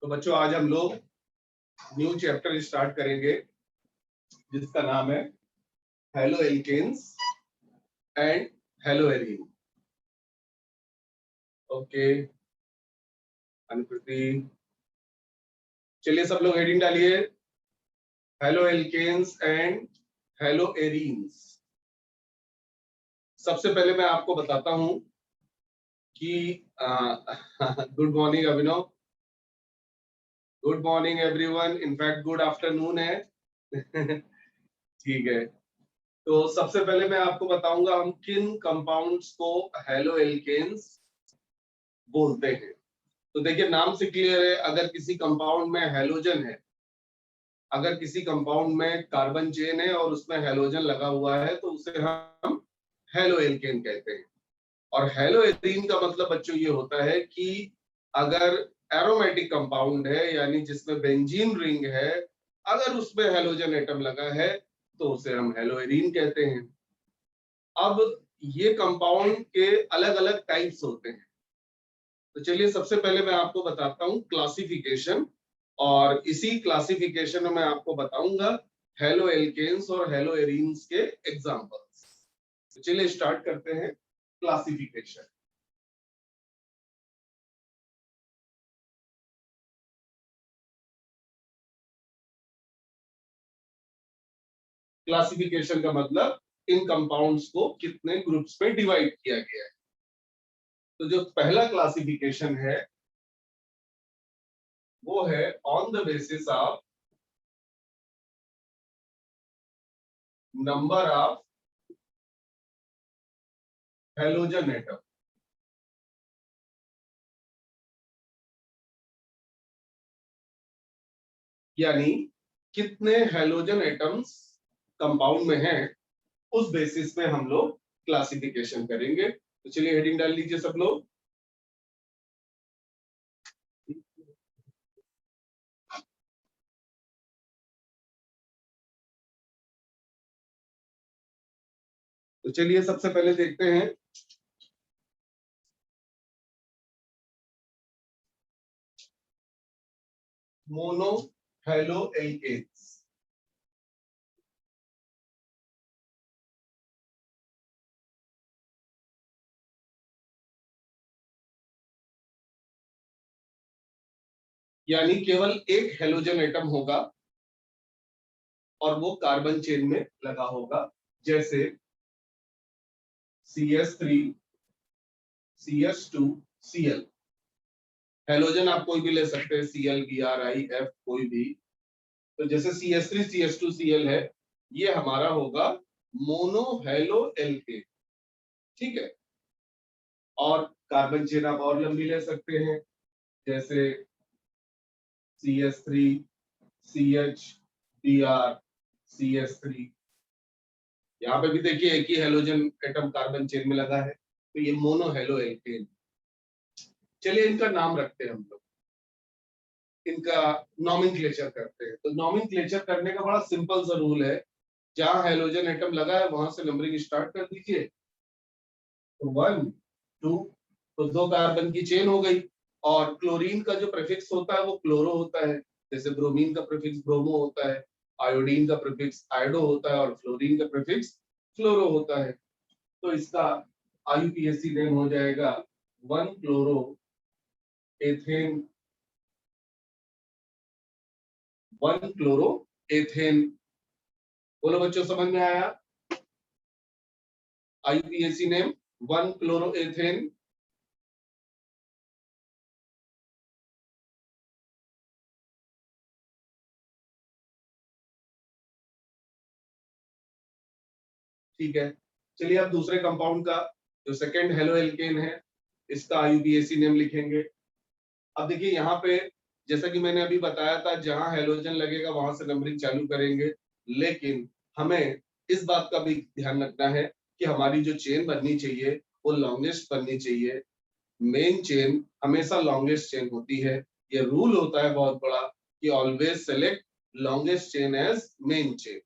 तो बच्चों आज हम लोग न्यू चैप्टर स्टार्ट करेंगे जिसका नाम है haloalkanes and haloarene. Okay Anukriti, चलिए सब लोग हेडिंग डालिए, haloalkanes and haloarenes. सबसे पहले मैं आपको बताता हूं कि good morning Abhinav, good morning everyone, in fact good afternoon है। ठीक है, तो सबसे पहले मैं आपको बताऊंगा हम किन कंपाउंड्स को हेलो एल्केन्स बोलते हैं। तो देखिए नाम से क्लियर है, अगर किसी कंपाउंड में हेलोजन है, अगर किसी कंपाउंड में कार्बन चेन है और उसमें हेलोजन लगा हुआ है तो उसे हम हेलो एल्केन कहते हैं। और हेलो एरीन का मतलब बच्चों ये होता है कि अगर एरोमेटिक कंपाउंड है यानी जिसमें बेंजीन रिंग है, अगर उसमें हेलोजन एटम लगा है तो उसे हम हेलो एरीन कहते हैं। अब ये कंपाउंड के अलग अलग टाइप्स होते हैं, तो चलिए सबसे पहले मैं आपको बताता हूं क्लासिफिकेशन, और इसी क्लासिफिकेशन में मैं आपको बताऊंगा हेलो एल्केन्स और हेलो एरीन्स के एग्जांपल्स। तो चलिए स्टार्ट करते हैं क्लासिफिकेशन। क्लासिफिकेशन का मतलब इन कंपाउंड्स को कितने ग्रुप्स में डिवाइड किया गया है। तो जो पहला क्लासिफिकेशन है वो है on the basis of number of halogen atom. यानी कितने हेलोजन एटम्स कंपाउंड में हैं, उस बेसिस पे हम लोग क्लासिफिकेशन करेंगे। तो चलिए हेडिंग डाल लीजिए सब लोग। तो चलिए सबसे पहले देखते हैं मोनो हेलो एल्केन्स। यानी केवल एक हेलोजन एटम होगा और वो कार्बन चेन में लगा होगा, जैसे CH3 CH2 Cl। हेलोजन आप कोई भी ले सकते हैं, Cl Br I F कोई भी। तो जैसे CH3 CH2 Cl है, ये हमारा होगा मोनो हेलो एल्केन। ठीक है, और कार्बन चेन आप और लंबी ले सकते हैं, जैसे CH3 CH Br CH3। यहाँ पे भी देखिए एक ही हेलोजन एटम कार्बन चेन में लगा है, तो ये मोनो हेलो एल्केन। चलिए इनका नाम रखते हैं हम लोग, इनका नॉमेनक्लेचर करते हैं। तो नॉमेनक्लेचर करने का बड़ा सिंपल सा रूल है, जहां हेलोजन एटम लगा है वहां से नंबरिंग स्टार्ट कर दीजिए। तो 1 2, तो 2 कार्बन की चेन हो गई। और क्लोरीन का जो प्रीफिक्स होता है वो क्लोरो होता है, जैसे ब्रोमीन का प्रीफिक्स ब्रोमो होता है, आयोडीन का प्रीफिक्स आयोडो होता है और फ्लोरीन का प्रीफिक्स फ्लोरो होता है। तो इसका IUPAC नेम हो जाएगा 1 क्लोरो एथेन, 1 क्लोरो एथेन। बोलो बच्चों समझ में आया? IUPAC name 1 chloro ethane. ठीक है, चलिए अब दूसरे कंपाउंड का जो सेकंड हेलो एल्केन है, इसका IUPAC नेम लिखेंगे। अब देखिए यहाँ पे जैसा कि मैंने अभी बताया था, जहां हेलोजन लगेगा वहां से नंबरिंग चालू करेंगे, लेकिन हमें इस बात का भी ध्यान रखना है कि हमारी जो चेन बननी चाहिए वो लॉन्गेस्ट बननी चाहिए। मेन चेन हमेशा लॉन्गेस्ट चेन होती है। ये रूल होता है बहुत बड़ा कि always select longest chain as main chain.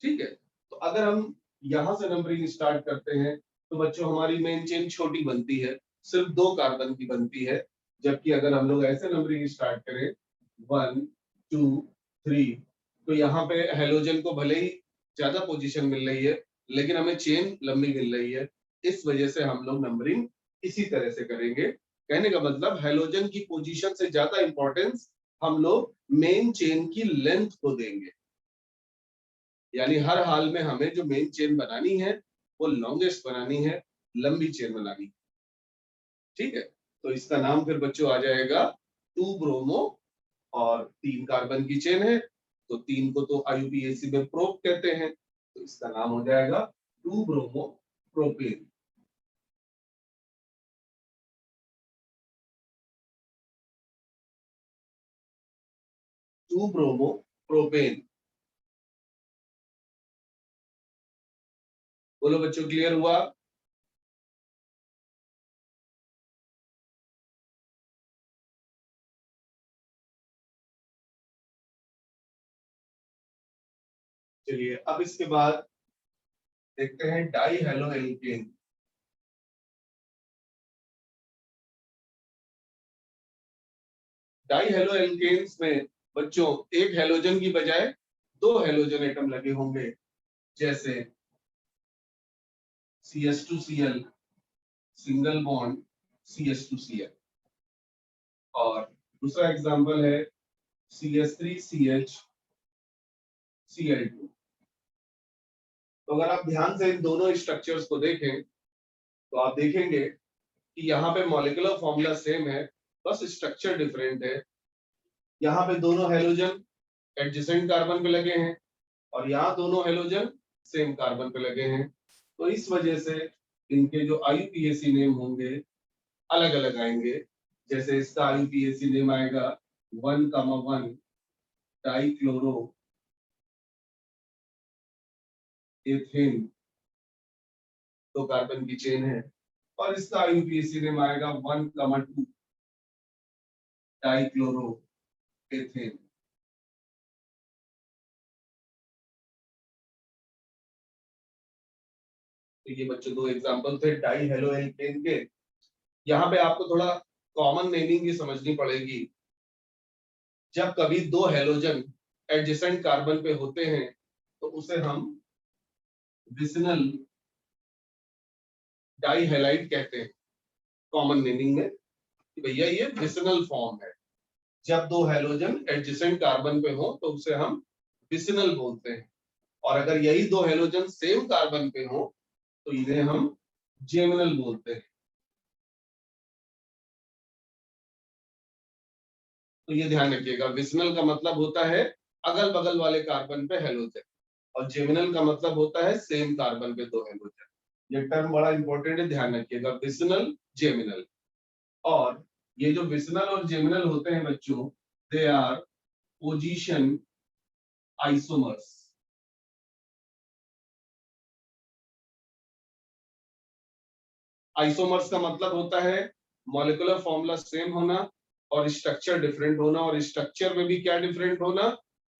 ठीक है, तो अगर हम यहाँ से नंबरिंग स्टार्ट करते हैं तो बच्चों हमारी मेन चेन छोटी बनती है, सिर्फ 2 कार्बन की बनती है। जबकि अगर हम लोग ऐसे नंबरिंग स्टार्ट करें 1 2 3। तो यहाँ पे हेलोजन को भले ही ज्यादा पोजीशन मिल रही है, लेकिन हमें चेन लंबी मिल रही है, इस वजह से हम लोग नंबरिंग इसी तरह से करेंगे। कहने का मतलब हेलोजन की पोजीशन से ज्यादा इंपॉर्टेंस हम लोग मेन चेन की लेंथ को देंगे, यानी हर हाल में हमें जो मेन चेन बनानी है वो लॉन्गेस्ट बनानी है, लंबी चेन बनानी है। ठीक है, तो इसका नाम फिर बच्चों आ जाएगा 2 ब्रोमो, और 3 कार्बन की चेन है, तो 3 को तो आईयूपीएसी में प्रोप कहते हैं, तो इसका नाम हो जाएगा 2 ब्रोमो प्रोपेन। 2 bromo propane. बोलो बच्चों, क्लियर हुआ? चलिए अब इसके बाद देखते हैं dihalo alkane. Dihalo alkanes में बच्चों एक हेलोजन की बजाय 2 हेलोजन एटम लगे होंगे, जैसे CH2Cl सिंगल बॉन्ड CH2Cl, और दूसरा एग्जांपल है CH3CH Cl2। तो अगर आप ध्यान से इन दोनों स्ट्रक्चर्स को देखें तो आप देखेंगे कि यहाँ पे मॉलिक्यूलर फॉर्मूला सेम है, बस स्ट्रक्चर डिफरेंट है। यहाँ पे दोनों हेलोजन एडजेसेंट कार्बन पे लगे हैं, और यहाँ दोनों हेलोजन सेम कार्बन पे लगे हैं, तो इस वजह से इनके जो आईयूपीएसी नेम होंगे अलग अलग आएंगे। जैसे इसका आईयूपीएसी नेम आएगा 1,1 डाइक्लोरो एथेन, तो कार्बन की चेन है, और इसका आईयूपीएसी नेम आएगा 1,2 डाइक्लोरो एथेन। तो ये बच्चों दो एग्जांपल थे डाई हेलो एल्केन के। यहाँ पे आपको थोड़ा कॉमन नेमिंग की समझनी पड़ेगी। जब कभी दो हेलोजन एडजेसेंट कार्बन पे होते हैं तो उसे हम विसिनल डाई हैलाइड कहते हैं, कॉमन नेमिंग में कि भैया ये विसिनल फॉर्म है। जब दो हेलोजन एडजेसेंट कार्बन पे हो तो उसे हम विसिनल बोलते हैं, और अगर यही दो हेलोजन सेम कार्बन पे हो तो इन्हें हम जेमिनल बोलते हैं। तो ये ध्यान रखिएगा, विसिनल का मतलब होता है अगल बगल वाले कार्बन पे हेलोजन, और जेमिनल का मतलब होता है सेम कार्बन पे दो हेलोजन। ये टर्म बड़ा इंपॉर्टेंट है, ध्यान रखिएगा, विसिनल जेमिनल। और ये जो विसिनल और जेमिनल होते हैं बच्चों, they are position isomers. Isomers का मतलब होता है मॉलिक्यूलर फॉर्मूला सेम होना और स्ट्रक्चर डिफरेंट होना, और स्ट्रक्चर में भी क्या डिफरेंट होना,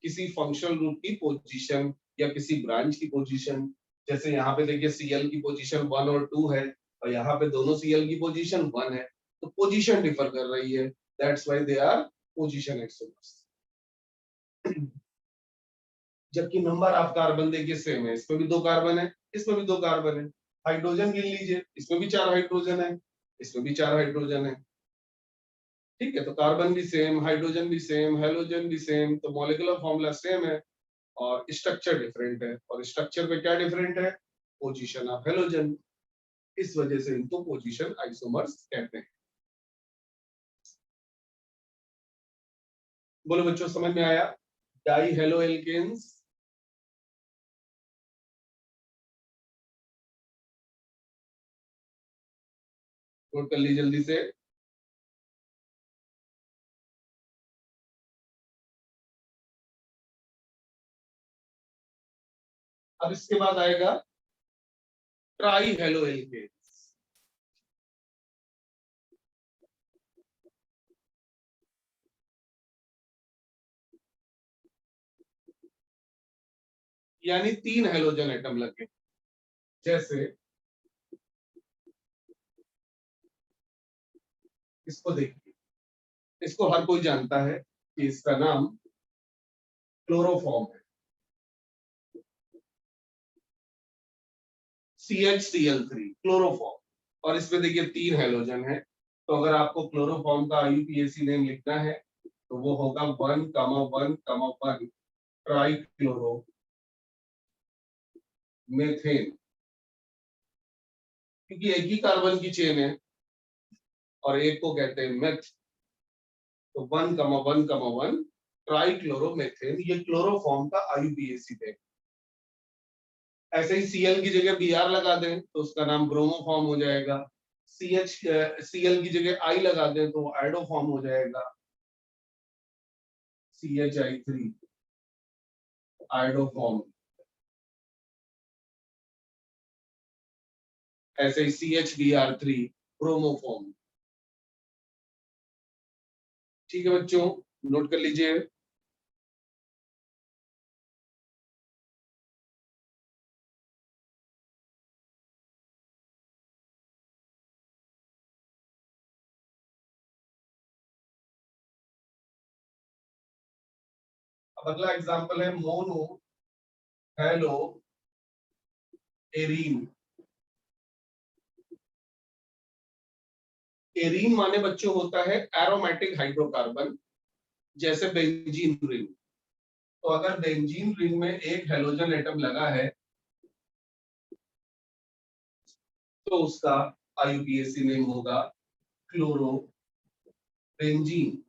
किसी फंक्शनल ग्रुप की पोजीशन या किसी ब्रांच की पोजीशन। जैसे यहाँ पे देखिए Cl की पोजीशन 1 और 2 है, और यहाँ पे दोनों Cl की पोजीशन 1 है, तो पोजीशन डिफर कर रही है, that's why they are position isomers. जबकि नंबर ऑफ कार्बन देखिए सेम है, इसमें भी 2 कार्बन है, इसमें भी 2 कार्बन है। हाइड्रोजन गिन लीजिए, इसमें भी 4 हाइड्रोजन है, इसमें भी 4 हाइड्रोजन है। ठीक है, तो कार्बन भी सेम, हाइड्रोजन भी सेम, हेलोजन भी सेम, तो मॉलिक्यूलर फॉर्मूला सेम है और स्ट्रक्चर डिफरेंट है, और स्ट्रक्चर पे क्या डिफरेंट है, पोजीशन ऑफ हेलोजन। इस वजह से इनको पोजीशन आइसोमर्स कहते हैं। बोलो बच्चों, समझ में आया? Die halo alkanes. नोट कर ली जल्दी से। अब इसके बाद आएगा ट्राई हेलो एल्केन्स, यानी 3 हेलोजन एटम लगे। जैसे इसको देखिए, इसको हर कोई जानता है, इसका नाम क्लोरोफॉर्म है, CHCl3 क्लोरोफॉर्म। और इसमें देखिए 3 हेलोजन है, तो अगर आपको क्लोरोफॉर्म का IUPAC नेम लिखना है तो वो होगा 1,1,1 ट्राई क्लोरो मेथेन, क्योंकि एक ही कार्बन की चेन है और एक को कहते हैं मेथ, तो 1,1,1 ट्राई क्लोरोमेथेन, ये क्लोरोफॉर्म का IUPAC है। ऐसे ही Cl की जगह Br लगा दें तो उसका नाम ब्रोमोफॉर्म हो जाएगा। Cl की जगह I लगा दें तो आइडोफॉर्म हो जाएगा, CHI3 आइडोफॉर्म। ऐसे ही CHBr3 ब्रोमोफॉर्म। ठीक है बच्चों, नोट कर लीजिए। अब अगला एग्जांपल है मोनो हेलो एरीन। एरीन माने बच्चों होता है एरोमेटिक हाइड्रोकार्बन, जैसे बेंजीन रिंग। तो अगर बेंजीन रिंग में एक हेलोजन एटम लगा है तो उसका IUPAC नेम होगा क्लोरो बेंजीन।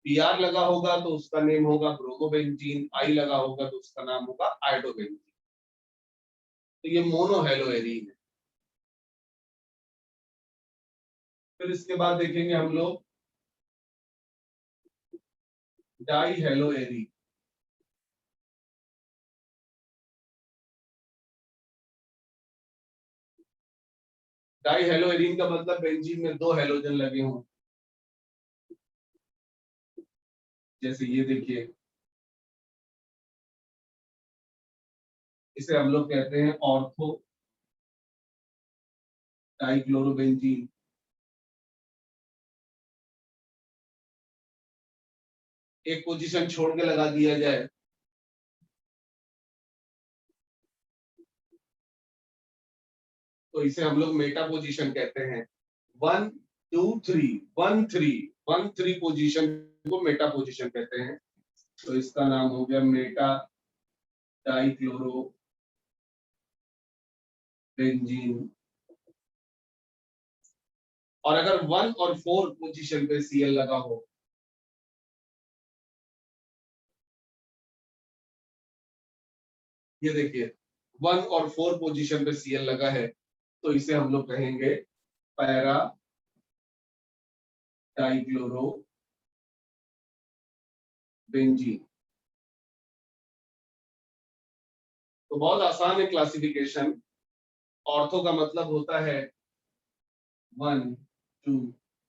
Br लगा होगा तो उसका नेम होगा ब्रोमोबेंजीन, I लगा होगा तो उसका नाम होगा आइडोबेंजीन। तो ये मोनो हेलो एरीन है। फिर इसके बाद देखेंगे हम लोग die hello arene. Die hello arene का मतलब बेंजीन में 2 हेलोजन लगे हों, जैसे ये देखिए, इसे हम लोग कहते हैं ऑर्थो डाइक्लोरोबेंजीन। एक पोजीशन छोड़ के लगा दिया जाए तो इसे हम लोग मेटा पोजीशन कहते हैं। 1 2 3 1 3 1 3 पोजीशन को मेटा पोजीशन कहते हैं। तो इसका नाम हो गया मेटा डाइक्लोरो बेंजीन। और अगर 1 और 4 पोजीशन पे Cl लगा हो, ये देखिए 1 और 4 पोजीशन पे Cl लगा है तो इसे हम लोग कहेंगे पैरा डाइक्लोरो बेंजीन। तो बहुत आसान है क्लासिफिकेशन। ऑर्थो का मतलब होता है 1 2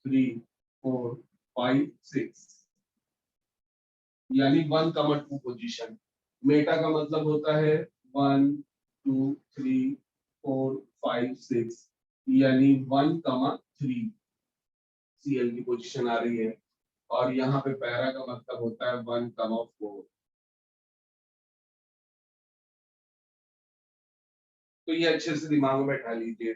3 4 5 6, यानी 1,2 पोजीशन। मेटा का मतलब होता है 1 2 3 4 5 6, यानी 1,3 Cl की पोजीशन आ रही है। और यहाँ पे पैरा का मतलब होता है 1,4। तो ये अच्छे से दिमाग में बैठा लीजिए।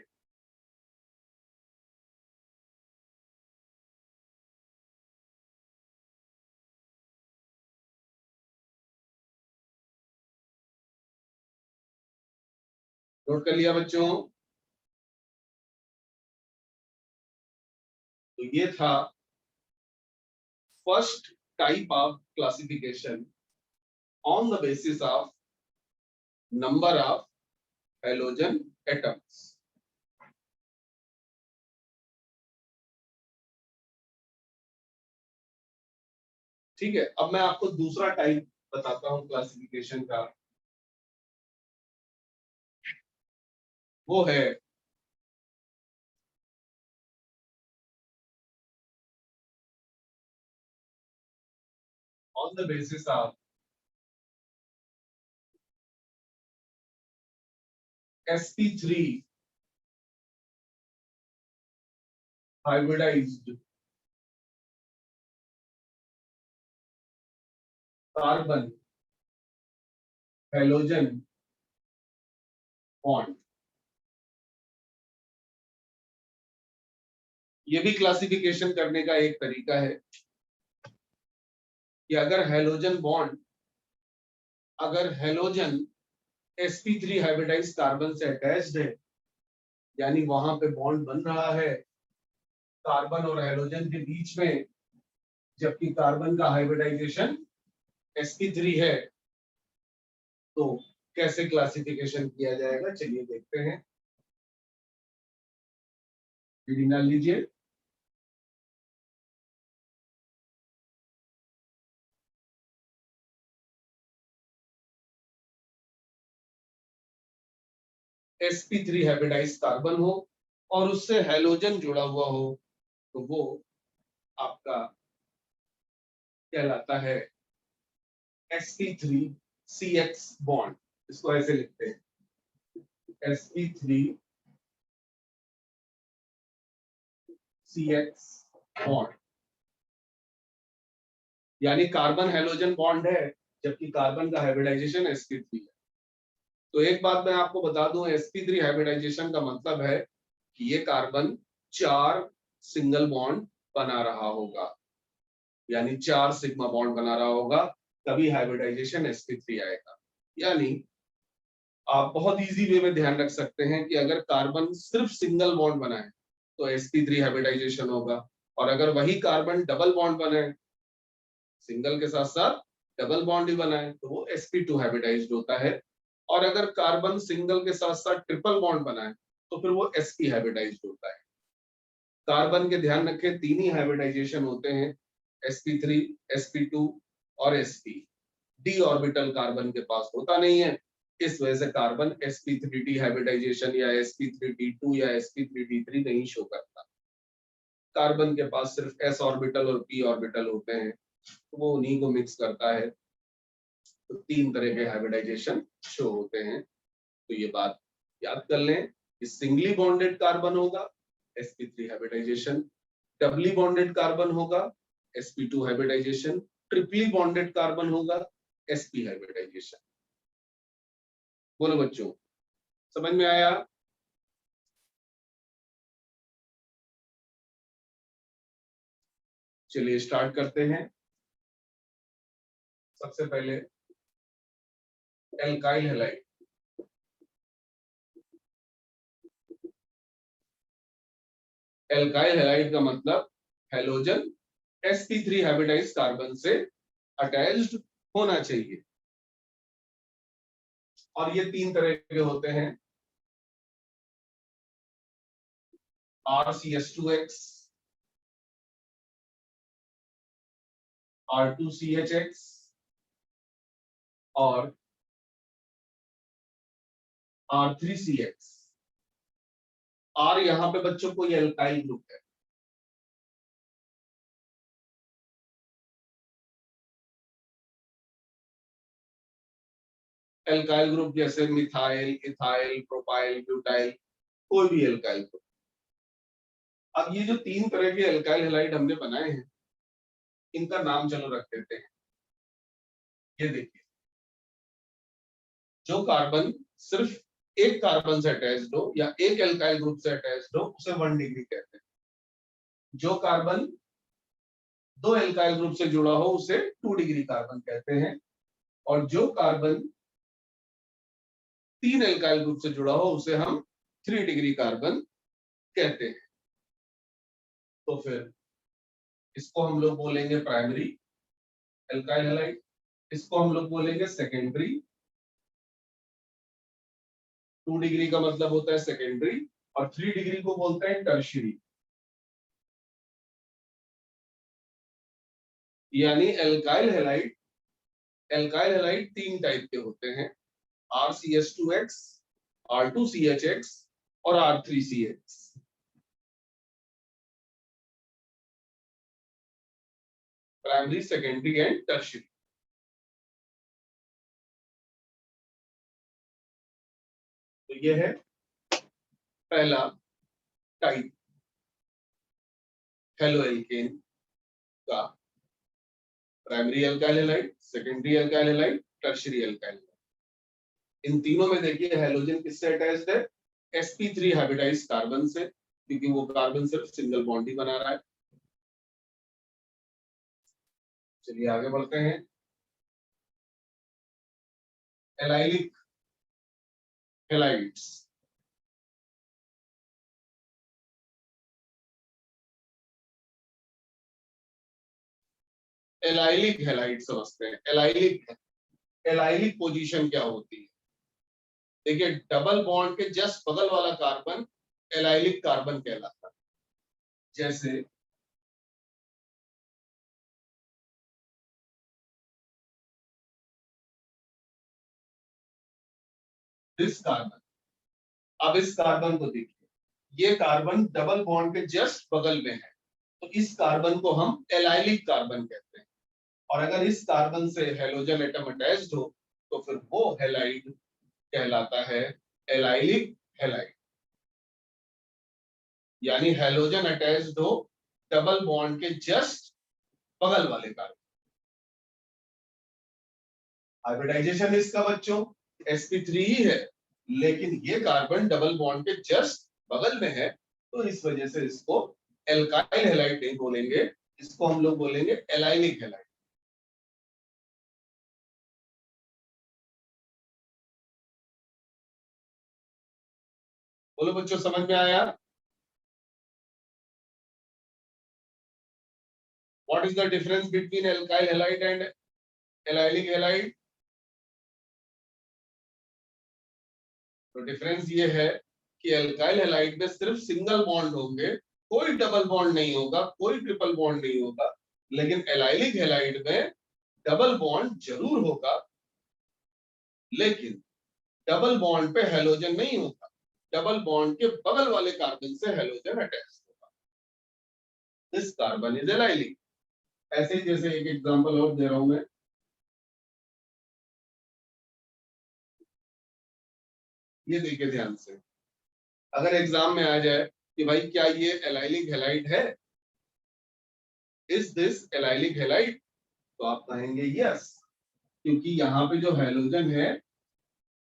नोट कर लिया बच्चों? तो ये था first type of classification on the basis of number of halogen atoms. ठीक है, अब मैं आपको दूसरा टाइप बताता हूं क्लासिफिकेशन का। वो है on the basis of sp3 hybridised carbon halogen bond. ये भी क्लासिफिकेशन करने का एक तरीका है कि अगर हेलोजन sp3 हाइब्रिडाइज कार्बन से अटैच्ड है, यानी वहां पे बॉन्ड बन रहा है कार्बन और हेलोजन के बीच में, जबकि कार्बन का हाइब्रिडाइजेशन sp3 है, तो कैसे क्लासिफिकेशन किया जाएगा, चलिए देखते हैं। डाल लीजिए। sp3 हाइब्रिडाइज कार्बन हो और उससे हेलोजन जुड़ा हुआ हो, तो वो आपका कहलाता है sp3CX बॉन्ड। इसको ऐसे लिखते हैं, sp3CX बॉन्ड, यानी कार्बन हेलोजन बॉन्ड है, जबकि कार्बन का हाइब्रिडाइजेशन sp3 है। तो एक बात मैं आपको बता दूं, sp3 हाइब्रिडाइजेशन का मतलब है कि ये कार्बन 4 सिंगल बॉन्ड बना रहा होगा, यानी 4 सिग्मा बॉन्ड बना रहा होगा, तभी हाइब्रिडाइजेशन sp3 आएगा। यानी आप बहुत इजी वे में ध्यान रख सकते हैं कि अगर कार्बन सिर्फ सिंगल बॉन्ड बनाए तो sp3 हाइब्रिडाइजेशन होगा, और अगर वही कार्बन डबल बॉन्ड बनाए, सिंगल के साथ साथ डबल बॉन्ड ही बनाए, तो वो sp2 हाइब्रिडाइज्ड होता है। और अगर कार्बन सिंगल के साथ साथ ट्रिपल बॉन्ड बनाए तो फिर वो sp हाइब्रिडाइज्ड होता है। कार्बन के ध्यान रखें, 3 ही हाइब्रिडाइजेशन होते हैं, sp3, sp2 और sp। d ऑर्बिटल कार्बन के पास होता नहीं है, इस वजह से कार्बन sp3d हाइब्रिडाइजेशन या sp3d2 या sp3d3 नहीं शो करता। कार्बन के पास सिर्फ s ऑर्बिटल और p ऑर्बिटल होते हैं, तो वो उन्हीं को मिक्स करता है। तो 3 तरह के हाइब्रिडाइजेशन शो होते हैं। तो ये बात याद कर लें कि सिंगली बॉन्डेड कार्बन होगा sp3 hybridisation, doubly bonded carbon होगा sp2 हाइब्रिडाइजेशन, ट्रिपली बॉन्डेड कार्बन होगा sp हाइब्रिडाइजेशन। बोलो बच्चों, समझ में आया? चलिए स्टार्ट करते हैं। सबसे पहले एल्काइल हैलाइड। एल्काइल हैलाइड का मतलब हेलोजन sp3 हाइब्रिडाइज कार्बन से अटैच्ड होना चाहिए, और ये 3 तरह के होते हैं, RCH2X, R2CHX और R3CX। R यहां पे बच्चों को ये एल्काइल ग्रुप है। एल्काइल ग्रुप जैसे मिथाइल, इथाइल, प्रोपाइल, ब्यूटाइल, कोई भी एल्काइल ग्रुप। अब ये जो 3 तरह के एल्काइल हैलाइड हमने बनाए हैं, इनका नाम चलो रख देते हैं। ये देखिए, जो कार्बन सिर्फ एक कार्बन से अटैच्ड हो या एक एल्काइल ग्रुप से अटैच्ड हो, उसे 1 डिग्री कहते हैं। जो कार्बन 2 एल्काइल ग्रुप से जुड़ा हो, उसे 2 डिग्री कार्बन कहते हैं। और जो कार्बन 3 एल्काइल ग्रुप से जुड़ा हो, उसे हम 3 डिग्री कार्बन कहते हैं। तो फिर इसको हम लोग बोलेंगे प्राइमरी एल्काइल हैलाइड, इसको हम लोग बोलेंगे सेकेंडरी। 2 डिग्री का मतलब होता है सेकेंडरी, और 3 डिग्री को बोलते हैं टर्शियरी। यानी एल्काइल हैलाइड 3 टाइप के होते हैं, RCH2X, R2CHX और R3CX। Primary, secondary and tertiary. तो ये है पहला टाइप हेलोएल्केन का। Primary alkyl halide, secondary alkyl halide, tertiary alkyl halide. इन तीनों में देखिए हैलोजन किससे अटैच्ड है? sp3 हाइब्रिडाइज कार्बन से, क्योंकि वो कार्बन सिर्फ सिंगल बॉन्ड ही बना रहा है। चलिए आगे बढ़ते हैं। एलाइलिक हैलाइड्स, एलाइलिक हैलाइड समझते हैं। एलाइलिक पोजीशन क्या होती है? देखिए डबल बॉन्ड के जस्ट बगल वाला कार्बन एलाइलिक कार्बन कहलाता है। जैसे दिस कार्बन, अब इस कार्बन को देखिए, ये कार्बन डबल बॉन्ड के जस्ट बगल में है, तो इस कार्बन को हम एलाइलिक कार्बन कहते हैं। और अगर इस कार्बन से हेलोजन एटम अटैच्ड हो तो फिर वो हैलाइड कहलाता है एलाइलिक हैलाइड। यानी हेलोजन अटैच्ड हो डबल बॉन्ड के जस्ट बगल वाले कार्बन। हाइब्रिडाइजेशन इसका बच्चों sp3 ही है, लेकिन ये कार्बन डबल बॉन्ड के जस्ट बगल में है, तो इस वजह से इसको एल्काइल हैलाइड नहीं बोलेंगे, इसको हम लोग बोलेंगे एलाइलिक हैलाइड। बोलो बच्चों, समझ में आया? What is the difference between alkyl halide and allylic halide? तो डिफरेंस ये है कि एल्काइल हैलाइड में सिर्फ सिंगल बॉन्ड होंगे, कोई डबल बॉन्ड नहीं होगा, कोई ट्रिपल बॉन्ड नहीं होगा। लेकिन एलाइलिक हैलाइड में डबल बॉन्ड जरूर होगा, लेकिन डबल बॉन्ड पे हेलोजन नहीं होगा, डबल बॉन्ड के बगल वाले कार्बन से हेलोजन अटैच होगा। This carbon is allylic. ऐसे ही जैसे एक एग्जांपल और दे रहा हूं मैं, ये देखिए ध्यान से। अगर एग्जाम में आ जाए कि भाई क्या ये एलाइलिक हैलाइड है, इज दिस एलाइलिक हैलाइड, तो आप कहेंगे यस, क्योंकि यहाँ पे जो हेलोजन है,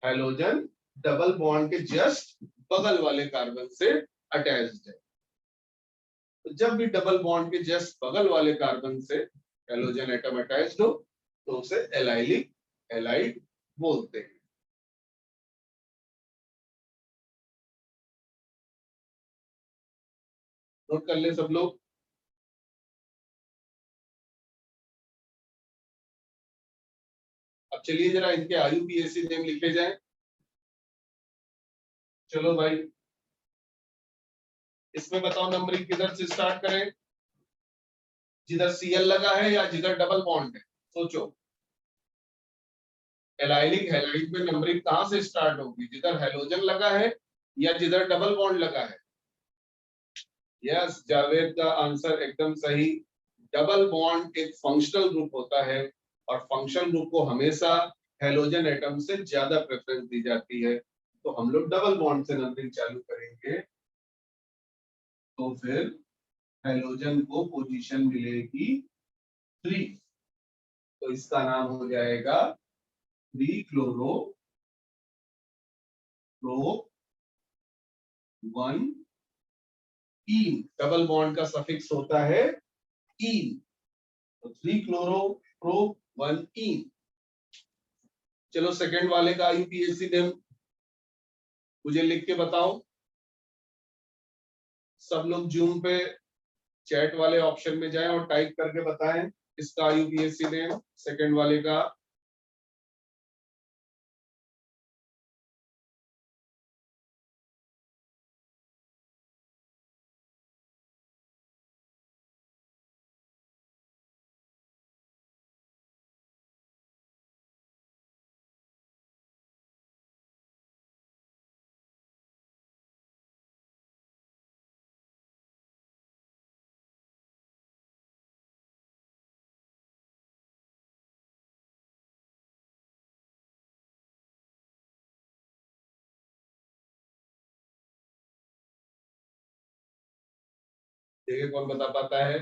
हेलोजन डबल बॉन्ड के जस्ट बगल वाले कार्बन से अटैच्ड है। तो जब भी डबल बॉन्ड के जस्ट बगल वाले कार्बन से हेलोजन एटम अटैच्ड हो तो उसे एलाइलिक हैलाइड बोलते हैं। नोट कर ले सब लोग। अब चलिए जरा इनके आईयूपीएसी नेम लिखे जाए। चलो भाई, इसमें बताओ नंबरिंग किधर से स्टार्ट करें? जिधर सीएल लगा है या जिधर डबल बॉन्ड है? सोचो। एलाइलिक हैलाइड में नंबरिंग कहां से स्टार्ट होगी? जिधर हेलोजन लगा है या जिधर डबल बॉन्ड लगा है? यस, जावेद का आंसर एकदम सही। डबल बॉन्ड एक फंक्शनल ग्रुप होता है, और फंक्शनल ग्रुप को हमेशा हेलोजन एटम से ज्यादा प्रेफरेंस दी जाती है। तो हम लोग डबल बॉन्ड से नंबरिंग चालू करेंगे, तो फिर हेलोजन को पोजीशन मिलेगी 3, तो इसका नाम हो जाएगा 3 क्लोरो 1 ईन। डबल बॉन्ड का सफिक्स होता है ईन, तो 3 क्लोरो प्रो 1 ईन। चलो सेकंड वाले का यूपीएससी नेम मुझे लिख के बताओ। सब लोग जूम पे चैट वाले ऑप्शन में जाएं और टाइप करके बताएं इसका यूपीएससी नेम सेकंड वाले का। देखिए कौन बता पाता है।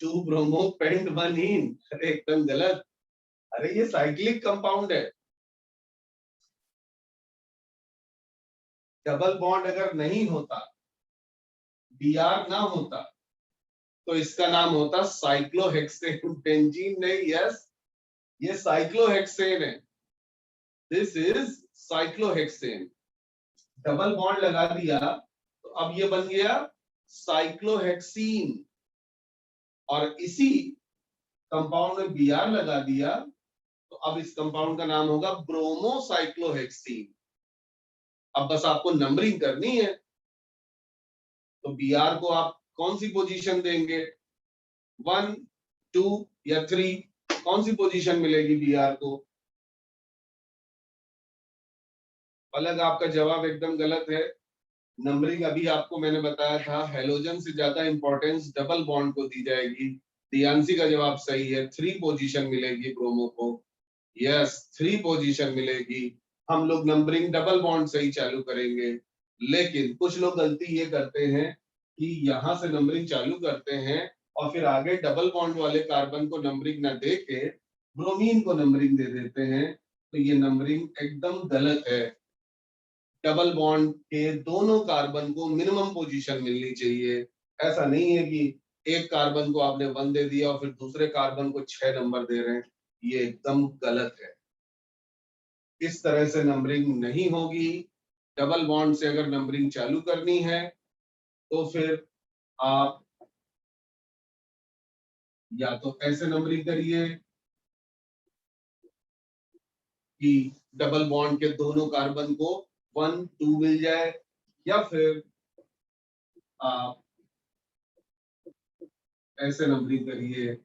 2 ब्रोमो पेंट 1 इन। अरे एकदम गलत। अरे ये साइक्लिक कंपाउंड है। डबल बॉन्ड अगर नहीं होता, Br ना होता, तो इसका नाम होता साइक्लोहेक्सेन। बेंजीन नहीं, यस, ये साइक्लोहेक्सेन है। This is cyclohexane. Double bond लगा दिया तो अब ये बन गया साइक्लोहेक्सीन, और इसी कंपाउंड में Br लगा दिया तो अब इस कंपाउंड का नाम होगा ब्रोमोसाइक्लोहेक्सीन। अब बस आपको नंबरिंग करनी है, तो Br को आप कौन सी पोजीशन देंगे, 1, 2 या 3, कौन सी पोजीशन मिलेगी Br को? अलग आपका जवाब एकदम गलत है। नंबरिंग अभी आपको मैंने बताया था, हेलोजन से ज्यादा इंपॉर्टेंस डबल बॉन्ड को दी जाएगी। दियांशी का जवाब सही है, 3 पोजीशन मिलेगी ब्रोमो को। यस, 3 पोजीशन मिलेगी। हम लोग नंबरिंग डबल बॉन्ड से ही चालू करेंगे, लेकिन कुछ लोग गलती ये करते हैं कि यहां से नंबरिंग चालू करते हैं और फिर आगे डबल बॉन्ड वाले कार्बन को नंबरिंग ना दे के ब्रोमीन को नंबरिंग दे देते हैं, तो ये नंबरिंग एकदम गलत है। डबल बॉन्ड के दोनों कार्बन को मिनिमम पोजीशन मिलनी चाहिए। ऐसा नहीं है कि एक कार्बन को आपने 1 दे दिया और फिर दूसरे कार्बन को 6 नंबर दे रहे हैं, ये एकदम गलत है। इस तरह से नंबरिंग नहीं होगी। डबल बॉन्ड से अगर नंबरिंग चालू करनी है तो फिर आप या तो ऐसे नंबरिंग करिए कि डबल बॉन्ड के दोनों कार्बन को 1, 2 मिल जाए, या फिर आप ऐसे नंबरिंग करिए।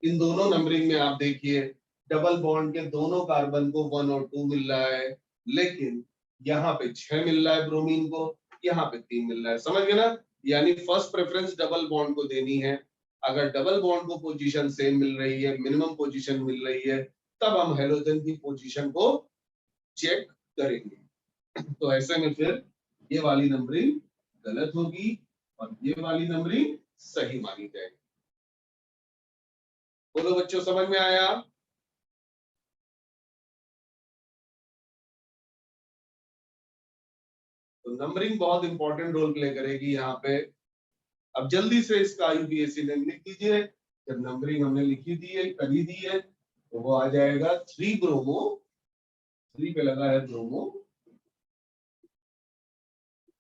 इन दोनों नंबरिंग में आप देखिए डबल बॉन्ड के दोनों कार्बन को 1 और 2 मिल रहा है, लेकिन यहाँ पे 6 मिल रहा है ब्रोमीन को, यहाँ पे 3 मिल रहा है। समझ गए ना? यानी फर्स्ट प्रेफरेंस डबल बॉन्ड को देनी है। अगर डबल बॉन्ड को पोजीशन सेम मिल रही है, मिनिमम पोजीशन मिल रही है, तब हम हेलोजन की पोजीशन को चेक करेंगे। तो ऐसे में फिर ये वाली नंबरिंग गलत होगी और ये वाली नंबरिंग सही मानी जाएगी। बोलो बच्चों, समझ में आया? तो नंबरिंग बहुत इंपॉर्टेंट रोल प्ले करेगी यहाँ पे। अब जल्दी से इसका आईयूपीएसी नेम लिख दीजिए। जब नंबरिंग हमने लिखी दी है, कर ही दी है, तो वो आ जाएगा 3 ब्रोमो, 3 पे लगा है ब्रोमो,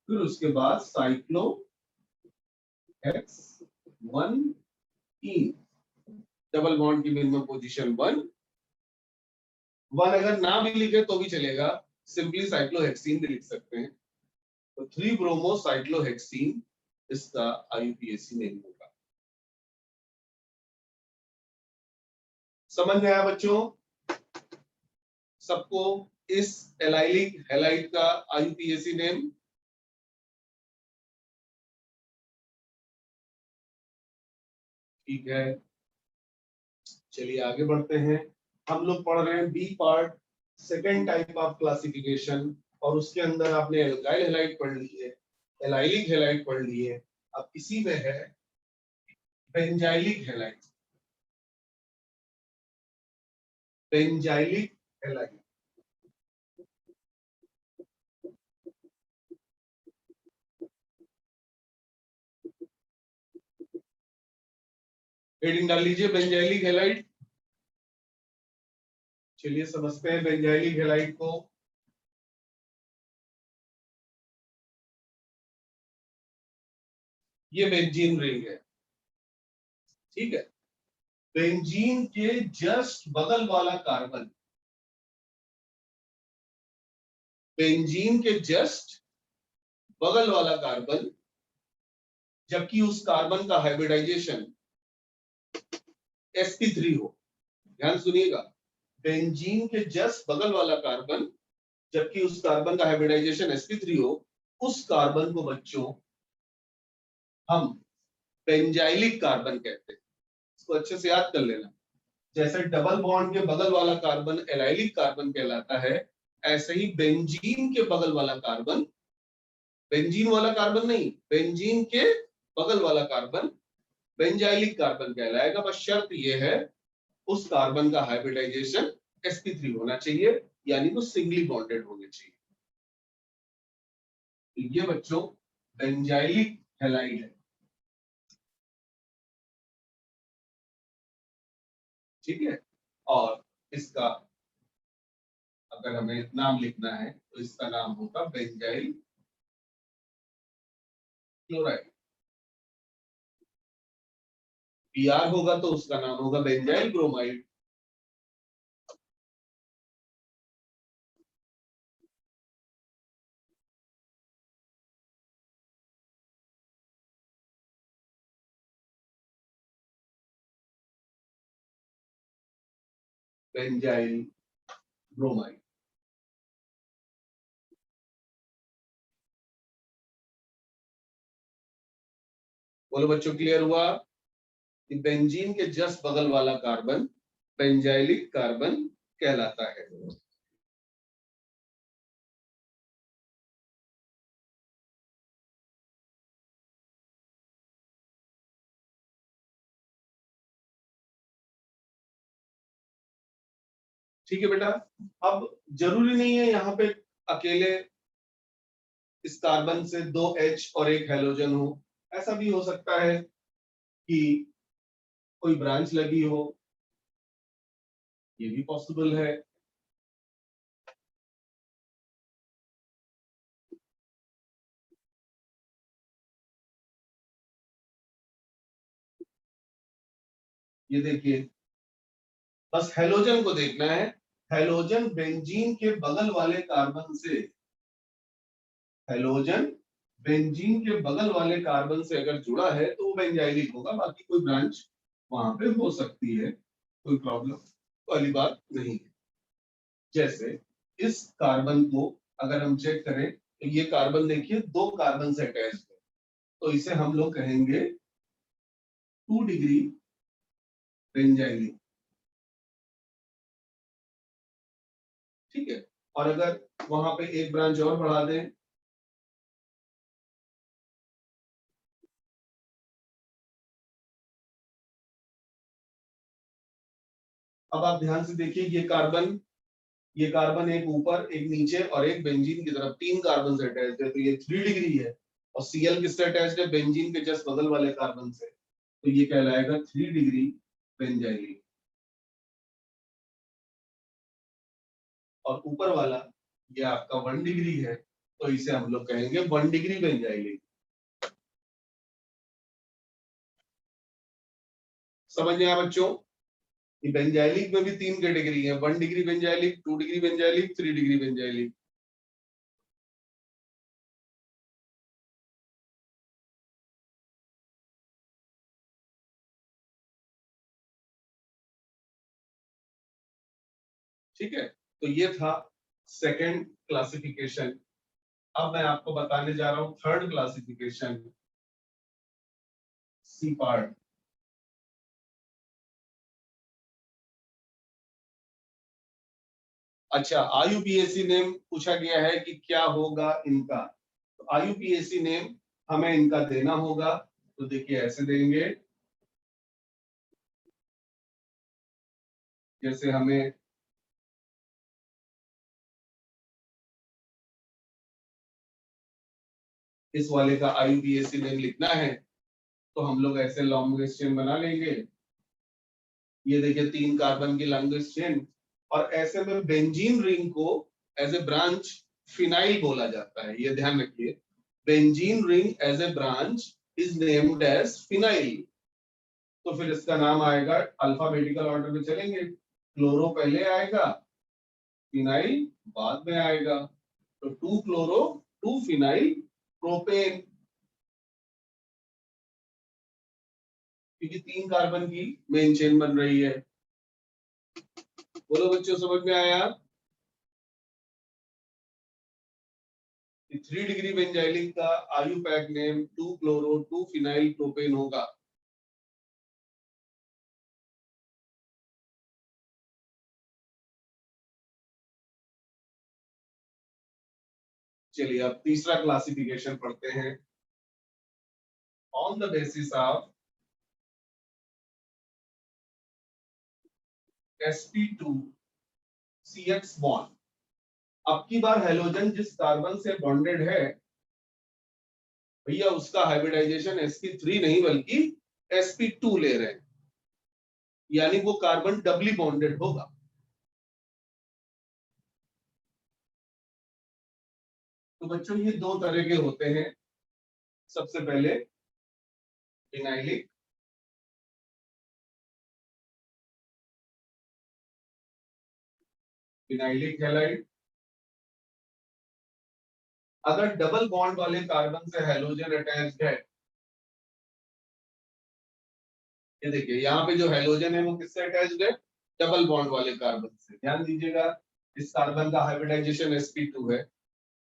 फिर उसके बाद साइक्लो हेक्स 1 इन। डबल बॉन्ड की मिनिमम पोजीशन 1 अगर ना भी लिखे तो भी चलेगा, सिंपली साइक्लोहेक्सीन भी लिख सकते हैं। तो 3 ब्रोमो साइक्लोहेक्सीन इसका आईयूपीएसी नेम होगा। समझ में आया बच्चों सबको इस एलाइलिक हैलाइड का आईयूपीएसी नेम? ठीक है, चलिए आगे बढ़ते हैं। हम लोग पढ़ रहे हैं B part, second type of classification, और उसके अंदर आपने एल्काइल हैलाइड पढ़ ली है, एलाइलिक हैलाइड पढ़ ली है। अब इसी में है benzylic halide. Benzylic halide heading डाल लीजिए, बेंजाइलिक हैलाइड। चलिए समझते हैं बेंजाइलिक हैलाइड को। ये बेंजीन रिंग है, ठीक है। बेंजीन के जस्ट बगल वाला कार्बन, बेंजीन के जस्ट बगल वाला कार्बन, जबकि उस कार्बन का हाइब्रिडाइजेशन sp3 हो। ध्यान सुनिएगा, बेंजीन के जस्ट बगल वाला कार्बन, जबकि उस कार्बन का हाइब्रिडाइजेशन sp3 हो, उस कार्बन को बच्चों हम बेंजाइलिक कार्बन कहते हैं। इसको अच्छे से याद कर लेना। जैसे डबल बॉन्ड के बगल वाला कार्बन एलाइलिक कार्बन कहलाता है, ऐसे ही बेंजीन के बगल वाला कार्बन, बेंजीन वाला कार्बन नहीं, बेंजीन के बगल वाला कार्बन बेंजाइलिक कार्बन कहलाएगा। बस शर्त यह है उस कार्बन का हाइब्रिडाइजेशन sp3 होना चाहिए, यानी वो सिंगली बॉन्डेड होने चाहिए। तो ये बच्चों बेंजाइलिक हैलाइड है, ठीक है। और इसका अगर हमें नाम लिखना है तो इसका नाम होगा बेंजाइल क्लोराइड। Br होगा तो उसका नाम होगा बेंजाइल ब्रोमाइड। Benzyl bromide. बोलो बच्चों, क्लियर हुआ कि बेंजीन के जस्ट बगल वाला कार्बन बेंजाइलिक कार्बन कहलाता है। ठीक है बेटा। अब जरूरी नहीं है यहाँ पे अकेले इस कार्बन से दो H और एक हेलोजन हो। ऐसा भी हो सकता है कि कोई ब्रांच लगी हो, ये भी पॉसिबल है। ये देखिए, बस हेलोजन को देखना है। हेलोजन बेंजीन के बगल वाले कार्बन से, हेलोजन बेंजीन के बगल वाले कार्बन से अगर जुड़ा है तो वो बेंजाइलिक होगा। बाकी कोई ब्रांच वहां पे हो सकती है, कोई प्रॉब्लम वाली बात नहीं है। जैसे इस कार्बन को अगर हम चेक करें तो ये कार्बन देखिए दो कार्बन से अटैच्ड है, तो इसे हम लोग कहेंगे 2 डिग्री बेंजाइलिक, ठीक है। और अगर वहां पे एक ब्रांच और बढ़ा दें, अब आप ध्यान से देखिए, ये कार्बन एक ऊपर एक नीचे और एक बेंजीन की तरफ, तीन कार्बन से अटैच्ड है, तो ये 3 डिग्री है। और Cl किससे अटैच्ड है? बेंजीन के जस्ट बगल वाले कार्बन से, तो ये कहलाएगा 3 डिग्री बेंजाइलिक। और ऊपर वाला ये आपका 1 डिग्री है, तो इसे हम लोग कहेंगे 1 डिग्री बेंजाइलिक। समझ में आया बच्चों? कि बेंजाइलिक में भी तीन कैटेगरी है, 1 degree benzylic, 2 degree benzylic, 3 degree benzylic. ठीक है, तो ये था सेकंड क्लासिफिकेशन। अब मैं आपको बताने जा रहा हूं थर्ड क्लासिफिकेशन, सी पार्ट। अच्छा, आईयूपीएसी नेम पूछा गया है कि क्या होगा इनका। तो आईयूपीएसी नेम हमें इनका देना होगा, तो देखिए ऐसे देंगे, जैसे हमें इस वाले का आईयूपीएसी नेम लिखना है, तो हम लोग ऐसे लॉन्गेस्ट चेन बना लेंगे। ये देखिए 3 कार्बन की लॉन्गेस्ट चेन। और ऐसे में बेंजीन रिंग को एज ए ब्रांच फिनाइल बोला जाता है, ये ध्यान रखिए। Benzene ring as a branch is named as phenyl. तो फिर इसका नाम आएगा, अल्फाबेटिकल ऑर्डर में चलेंगे, क्लोरो पहले आएगा, फिनाइल बाद में आएगा। तो 2 क्लोरो 2 फिनाइल प्रोपेन, क्योंकि 3 कार्बन की मेन चेन बन रही है। बोलो बच्चों, समझ में आया? 3 डिग्री बेंजाइलिक का IUPAC name 2 chloro 2 phenyl propane होगा। चलिए अब तीसरा क्लासिफिकेशन पढ़ते हैं, on the basis of sp2CH bond। अब की बार हेलोजन जिस कार्बन से बॉन्डेड है भैया उसका हाइब्रिडाइजेशन sp3 नहीं बल्कि sp2 ले रहे हैं, यानी वो कार्बन डबली बॉन्डेड होगा। तो बच्चों ये दो तरह के होते हैं। सबसे पहले विनाइलिक हैलाइड। अगर डबल बॉन्ड वाले कार्बन से हेलोजन अटैच्ड है, ये देखिए यहाँ पे जो हेलोजन है वो किससे अटैच्ड है? डबल बॉन्ड वाले कार्बन से। ध्यान दीजिएगा, इस कार्बन का हाइब्रिडाइजेशन sp2 है,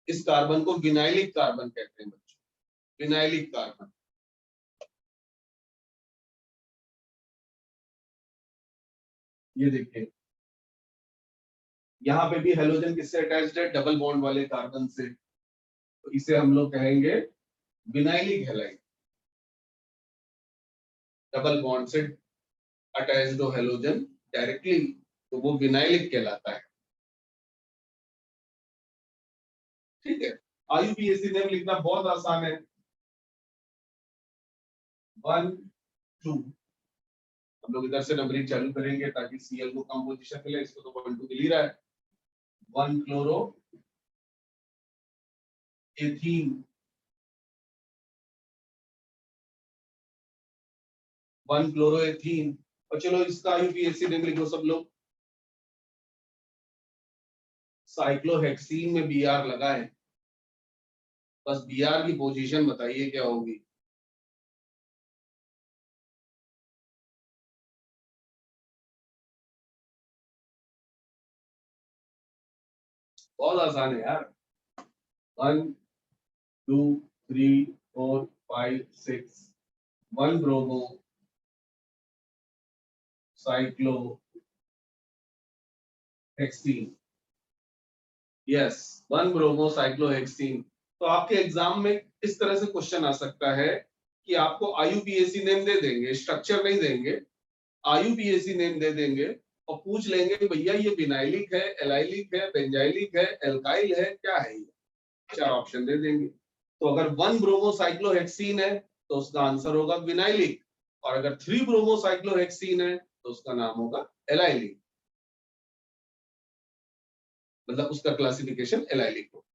इस कार्बन को विनाइलिक कार्बन कहते हैं बच्चों, विनाइलिक कार्बन। ये देखिए यहाँ पे भी हेलोजन किससे अटैच्ड है? डबल बॉन्ड वाले कार्बन से, तो इसे हम लोग कहेंगे विनाइलिक हैलाइड। डबल बॉन्ड से अटैच्ड हो हेलोजन डायरेक्टली तो वो विनाइलिक कहलाता है। ठीक है, IUPAC नेम लिखना बहुत आसान है। 1 2 हम लोग इधर से नंबरिंग चालू करेंगे ताकि Cl को कम पोजीशन मिले। इसको तो 1 2 मिल ही रहा है। 1 क्लोरो एथीन, 1 क्लोरो एथीन। और चलो इसका IUPAC नेम लिखो सब लोग। साइक्लोहेक्सीन में Br लगा है, बस Br की पोजीशन बताइए क्या होगी। बहुत आसान है यार। 1 2 3 4 5 6 1 bromo cyclohexene. Yes, 1 bromo cyclohexene. तो आपके एग्जाम में इस तरह से क्वेश्चन आ सकता है कि आपको IUPAC नेम दे देंगे, स्ट्रक्चर नहीं देंगे, IUPAC नेम दे देंगे और पूछ लेंगे कि भैया ये विनाइलिक है, एलाइलिक है, बेंजाइलिक है, एल्काइल है, क्या है ये? 4 ऑप्शन दे देंगे। तो अगर 1 ब्रोमो साइक्लोहेक्सीन है तो उसका आंसर होगा विनाइलिक, और अगर 3 ब्रोमो साइक्लोहेक्सीन है तो उसका नाम होगा एलाइलिक, मतलब उसका क्लासिफिकेशन एलाइलिक हो।